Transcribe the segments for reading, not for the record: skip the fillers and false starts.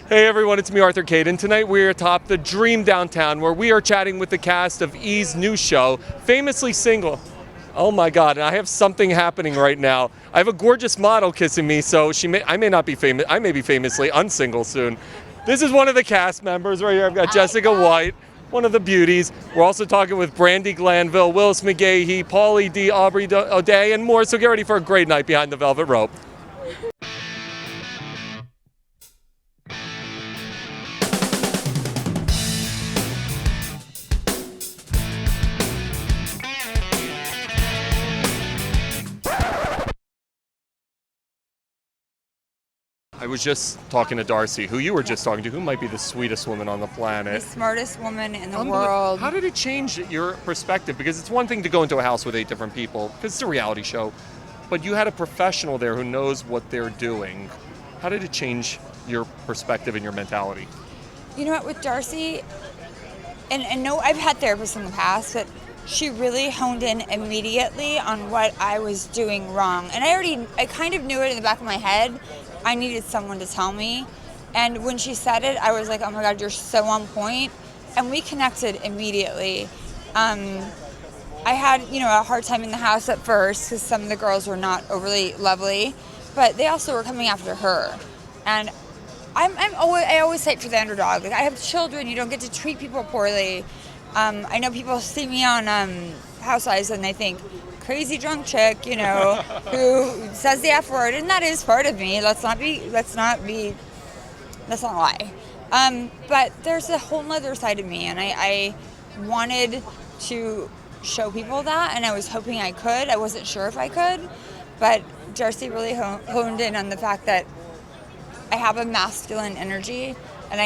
Hey everyone, it's me, Arthur Kade, and tonight we're atop the Dream Downtown, where we are chatting with the cast of E's new show, Famously Single. Oh my God, and I have something happening right now. I have a gorgeous model kissing me, so I may not be famous. I may be famously unsingle soon. This is one of the cast members right here. I've got Jessica White, one of the beauties. We're also talking with Brandi Glanville, Willis McGahee, Pauly D, Aubrey O'Day, and more. So get ready for a great night behind the velvet rope. I was just talking to Darcy, who you were just talking to, who might be the sweetest woman on the planet. The smartest woman in the world. How did it change your perspective? Because it's one thing to go into a house with 8 different people, because it's a reality show, but you had a professional there who knows what they're doing. How did it change your perspective and your mentality? You know what, with Darcy, and no, I've had therapists in the past, but she really honed in immediately on what I was doing wrong. And I kind of knew it in the back of my head. I needed someone to tell me. And when she said it, I was like, oh my God, you're so on point. And we connected immediately. I had, a hard time in the house at first because some of the girls were not overly lovely, but they also were coming after her. And I always fight for the underdog. Like, I have children, you don't get to treat people poorly. I know people see me on Housewives and they think, crazy drunk chick, who says the F word, and that is part of me. Let's not lie. But there's a whole other side of me, and I wanted to show people that, and I was hoping I could. I wasn't sure if I could, but Darcy really honed in on the fact that I have a masculine energy, and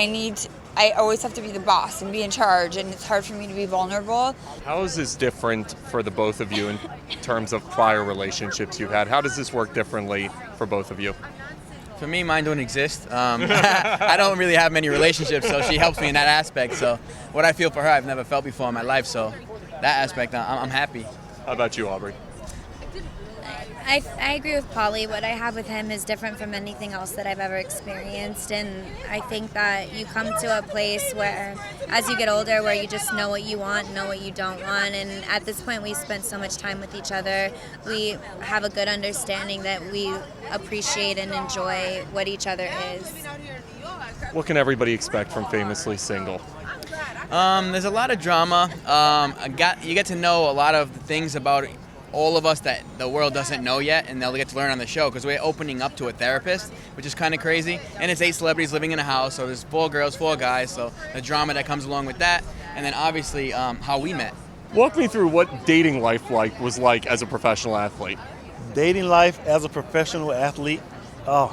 I always have to be the boss and be in charge, and it's hard for me to be vulnerable. How is this different for the both of you in terms of prior relationships you've had? How does this work differently for both of you? For me, mine don't exist. I don't really have many relationships, so she helps me in that aspect. So what I feel for her, I've never felt before in my life. So that aspect, I'm happy. How about you, Aubrey? I agree with Pauly. What I have with him is different from anything else that I've ever experienced, and I think that you come to a place where, as you get older, where you just know what you want, know what you don't want, and at this point we spent so much time with each other, we have a good understanding that we appreciate and enjoy what each other is. What can everybody expect from Famously Single? There's a lot of drama. You get to know a lot of the things about all of us that the world doesn't know yet, and they'll get to learn on the show because we're opening up to a therapist, which is kind of crazy. And it's 8 celebrities living in a house, so there's 4 girls, 4 guys, so the drama that comes along with that, and then obviously how we met. Walk me through what dating life was like as a professional athlete. Dating life as a professional athlete, I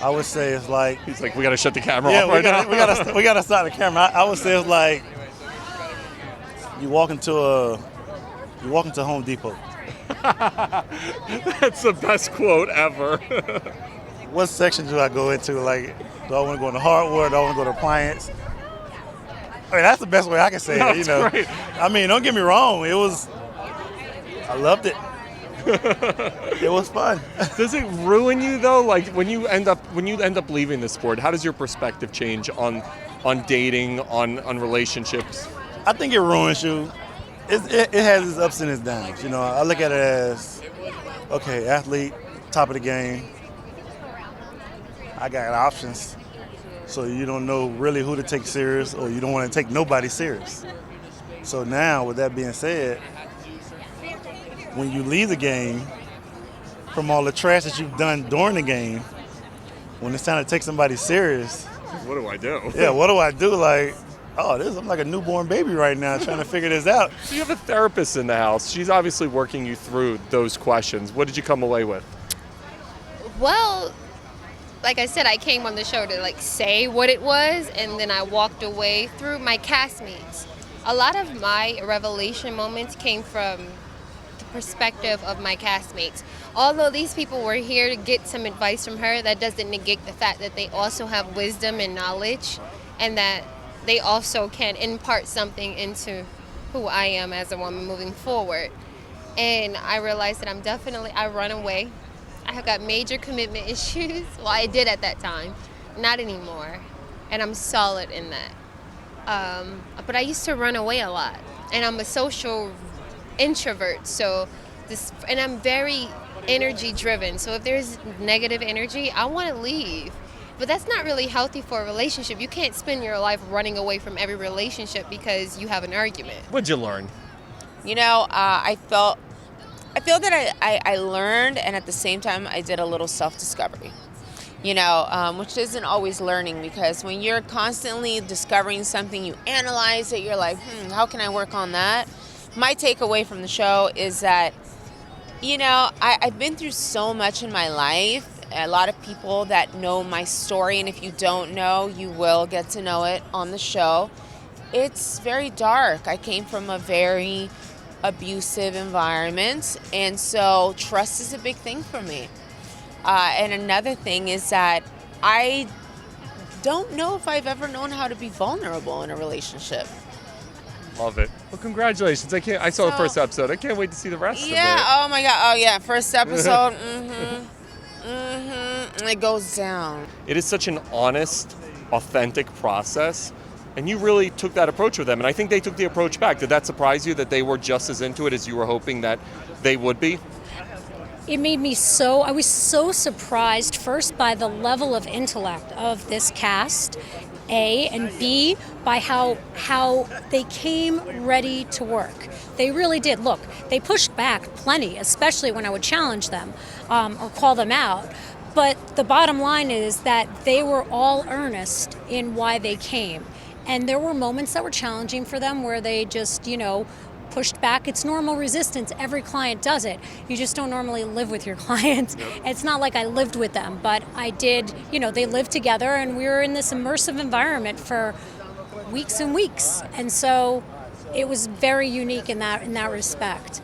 would say it's like... He's like, we got to shut the camera off right now. we got to start the camera. I would say it's like you walk into Home Depot. That's the best quote ever. What section do I go into? Like, do I want to go into hardware? Do I want to go to appliance? I mean, that's the best way I can say it. That's great. I mean, don't get me wrong. I loved it. It was fun. Does it ruin you though? Like when you end up leaving the sport, how does your perspective change on dating, on relationships? I think it ruins you. It has its ups and its downs. I look at it as, okay, athlete, top of the game. I got options. So you don't know really who to take serious, or you don't want to take nobody serious. So now, with that being said, when you leave the game, from all the trash that you've done during the game, when it's time to take somebody serious. What do I do? Yeah, what do I do? Like, I'm like a newborn baby right now trying to figure this out. So you have a therapist in the house. She's obviously working you through those questions. What did you come away with? Well, like I said, I came on the show to say what it was, and then I walked away through my castmates. A lot of my revelation moments came from the perspective of my castmates. Although these people were here to get some advice from her, that doesn't negate the fact that they also have wisdom and knowledge, and that they also can impart something into who I am as a woman moving forward. And I realized that I run away. I have got major commitment issues. Well, I did at that time. not anymore, and I'm solid in that. But I used to run away a lot, and I'm a social introvert, and I'm very energy driven. So if there's negative energy, I want to leave. But that's not really healthy for a relationship. You can't spend your life running away from every relationship because you have an argument. What'd you learn? You know, I feel that I learned, and at the same time, I did a little self-discovery. You know, which isn't always learning, because when you're constantly discovering something, you analyze it, you're like, how can I work on that? My takeaway from the show is that, you know, I've been through so much in my life. A lot of people that know my story, and if you don't know, you will get to know it on the show. It's very dark. I came from a very abusive environment, and so trust is a big thing for me. And another thing is that I don't know if I've ever known how to be vulnerable in a relationship. Love it. Well, congratulations. I saw the first episode. I can't wait to see the rest of it. Yeah, oh my God. Oh yeah, first episode. It goes down. It is such an honest, authentic process, and you really took that approach with them, and I think they took the approach back. Did that surprise you that they were just as into it as you were hoping that they would be? It made me I was so surprised, first by the level of intellect of this cast, A, and B, by how they came ready to work. They really did. Look, they pushed back plenty, especially when I would challenge them or call them out. But the bottom line is that they were all earnest in why they came. And there were moments that were challenging for them where they just, pushed back. It's normal resistance. Every client does it. You just don't normally live with your clients. Yep. It's not like I lived with them, but I did, they lived together, and we were in this immersive environment for weeks and weeks. And so it was very unique in that respect.